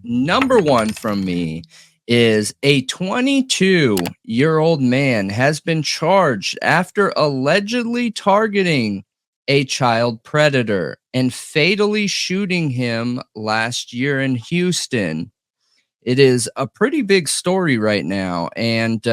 number one from me is a 22-year-old man has been charged after allegedly targeting a child predator and fatally shooting him last year in Houston. It is a pretty big story right now, and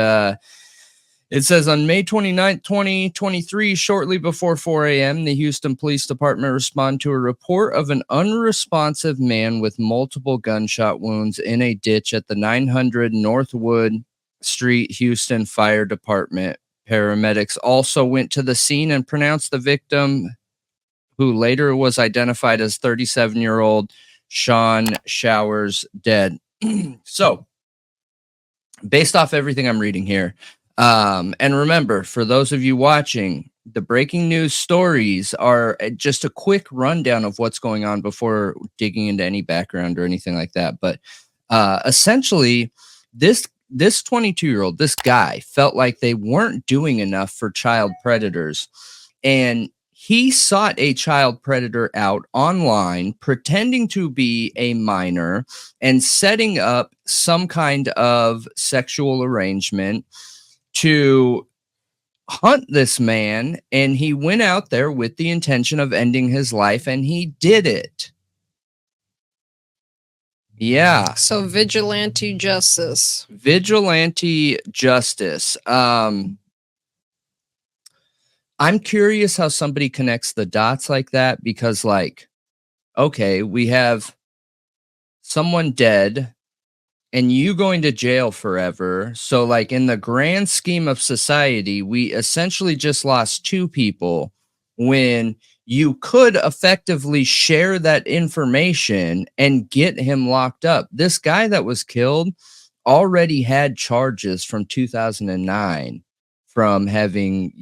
it says on May 29th, 2023, shortly before 4 a.m., the Houston Police Department responded to a report of an unresponsive man with multiple gunshot wounds in a ditch at the 900 Northwood Street, Houston Fire Department. Paramedics also went to the scene and pronounced the victim, who later was identified as 37-year-old Sean Showers, dead. So, based off everything I'm reading here, and remember, for those of you watching, the breaking news stories are just a quick rundown of what's going on before digging into any background or anything like that. But essentially, this 22-year-old, this guy, felt like they weren't doing enough for child predators, and he sought a child predator out online, pretending to be a minor and setting up some kind of sexual arrangement to hunt this man. And he went out there with the intention of ending his life, and he did it. Yeah. So vigilante justice. Vigilante justice. I'm curious how somebody connects the dots like that, because, like, okay, we have someone dead and you going to jail forever. So, like, in the grand scheme of society, we essentially just lost two people when you could effectively share that information and get him locked up. This guy that was killed already had charges from 2009 from having,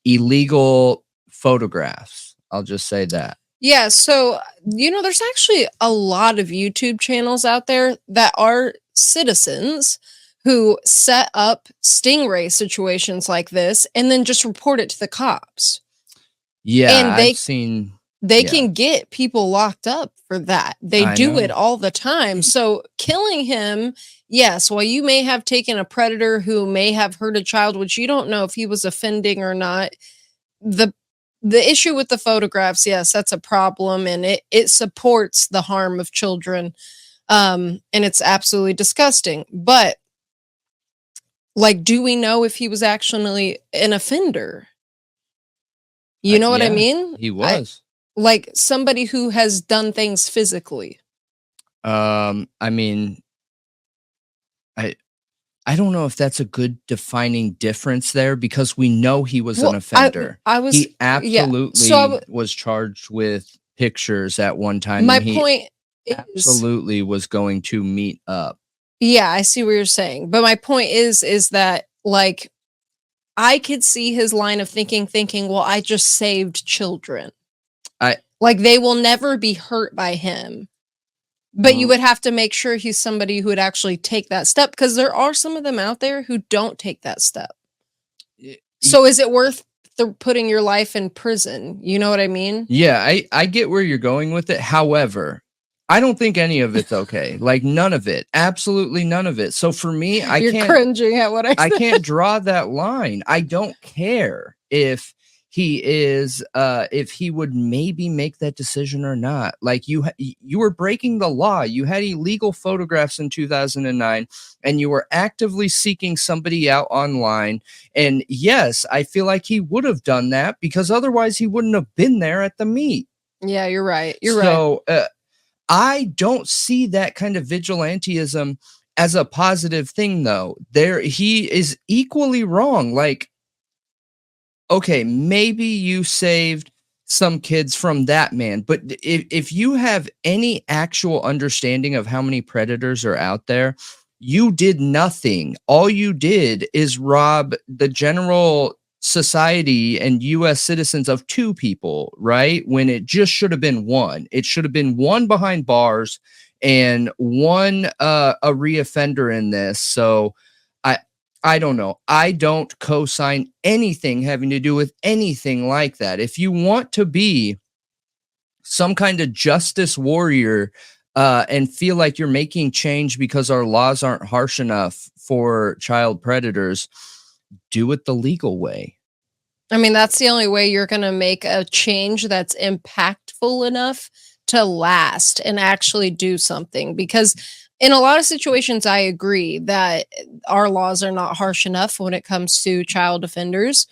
illegal photographs. I'll just say that. Yeah, so, there's actually a lot of YouTube channels out there that are citizens who set up stingray situations like this and then just report it to the cops. Yeah, and they yeah. can get people locked up for that. They do it all the time. So killing him, yes, while you may have taken a predator who may have hurt a child, which you don't know if he was offending or not, the issue with the photographs, yes, that's a problem, and it supports the harm of children, and it's absolutely disgusting. But, like, do we know if he was actually an offender? You know what I mean? He was. Like somebody who has done things physically. I mean, I don't know if that's a good defining difference there, because we know he was an offender. He absolutely was charged with pictures at one time. My point is, absolutely was going to meet up. Yeah, I see what you're saying. But my point is that, like, I could see his line of thinking, well, I just saved children. Like, they will never be hurt by him. But you would have to make sure he's somebody who would actually take that step, because there are some of them out there who don't take that step. So is it worth putting your life in prison? You know what I mean? Yeah, I get where you're going with it. However, I don't think any of it's okay. Like, none of it. Absolutely none of it. So for me, You're cringing at what I said. I can't draw that line. I don't care if he is, if he would maybe make that decision or not. Like, you were breaking the law. You had illegal photographs in 2009, and you were actively seeking somebody out online. And yes, I feel like he would have done that, because otherwise he wouldn't have been there at the meet. Yeah, you're right. You're right. So I don't see that kind of vigilantism as a positive thing, though. He is equally wrong. Like, okay, maybe you saved some kids from that man, but if you have any actual understanding of how many predators are out there, you did nothing. All you did is rob the general society and U.S. citizens of two people, right? When it just should have been one. It should have been one behind bars and one a reoffender in this. So I don't know. I don't co-sign anything having to do with anything like that. If you want to be some kind of justice warrior and feel like you're making change because our laws aren't harsh enough for child predators, do it the legal way. I mean, that's the only way you're going to make a change that's impactful enough to last and actually do something. Because in a lot of situations, I agree that our laws are not harsh enough when it comes to child offenders.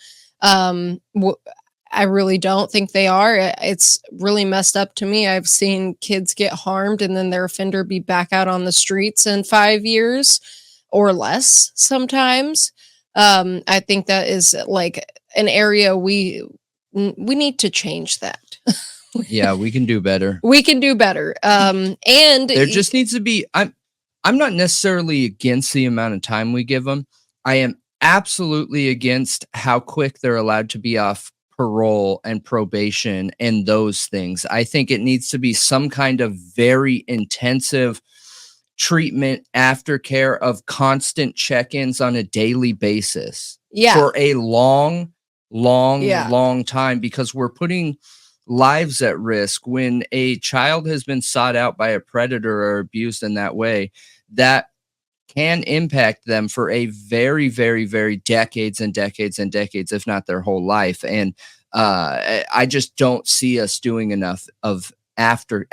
I really don't think they are. It's really messed up to me. I've seen kids get harmed and then their offender be back out on the streets in 5 years or less sometimes. I think that is like an area we need to change that. Yeah, we can do better. We can do better. And there just needs to be, I'm not necessarily against the amount of time we give them. I am absolutely against how quick they're allowed to be off parole and probation and those things. I think it needs to be some kind of very intensive treatment, aftercare of constant check-ins on a daily basis. Yeah. For a long time, because we're putting lives at risk when a child has been sought out by a predator or abused in that way. That can impact them for a very, very, very decades and decades and decades, if not their whole life. And I just don't see us doing enough of after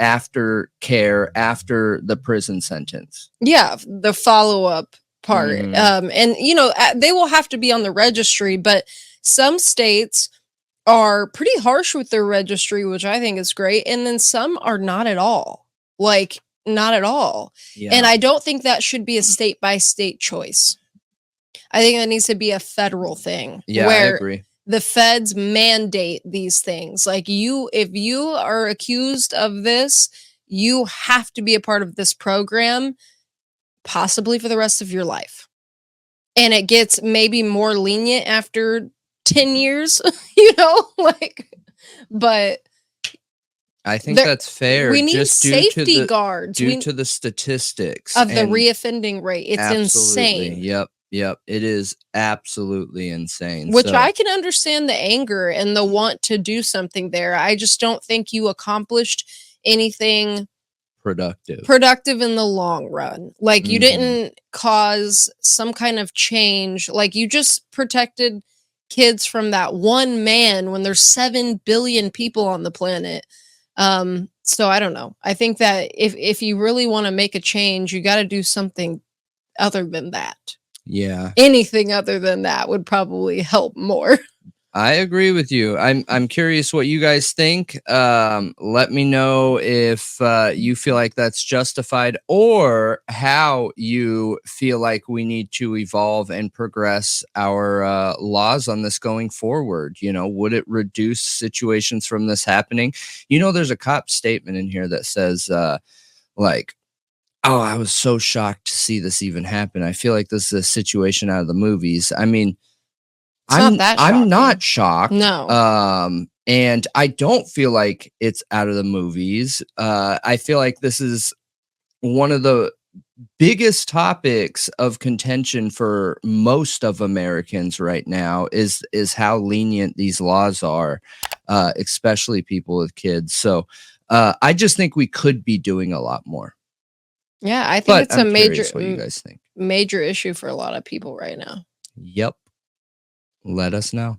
care after the prison sentence. Yeah, the follow-up part. Mm-hmm. And you know, they will have to be on the registry, but some states are pretty harsh with their registry, which I think is great, and then some are not at all. Like, not at all. Yeah. And I don't think that should be a state by state choice. I think that needs to be a federal thing. Yeah, where I agree. The feds mandate these things. Like, if you are accused of this, you have to be a part of this program, possibly for the rest of your life. And it gets maybe more lenient after 10 years, you know, like, but I think that's fair. We need just safety guards due to the statistics of the reoffending rate. It's absolutely insane. Yep. It is absolutely insane. Which I can understand the anger and the want to do something there. I just don't think you accomplished anything productive in the long run. Like, you didn't cause some kind of change. Like, you just protected kids from that one man when there's 7 billion people on the planet. So I don't know. I think that if you really want to make a change, you got to do something other than that. Yeah. Anything other than that would probably help more. I agree with you. I'm curious what you guys think. Let me know if you feel like that's justified, or how you feel like we need to evolve and progress our laws on this going forward. You know, would it reduce situations from this happening? You know, there's a cop statement in here that says, like, oh, I was so shocked to see this even happen. I feel like this is a situation out of the movies. I mean, I'm not shocked. No. And I don't feel like it's out of the movies. I feel like this is one of the biggest topics of contention for most of Americans right now is how lenient these laws are, especially people with kids. So I just think we could be doing a lot more. Yeah, I think it's a major, what you guys think. Major issue for a lot of people right now. Yep. Let us know.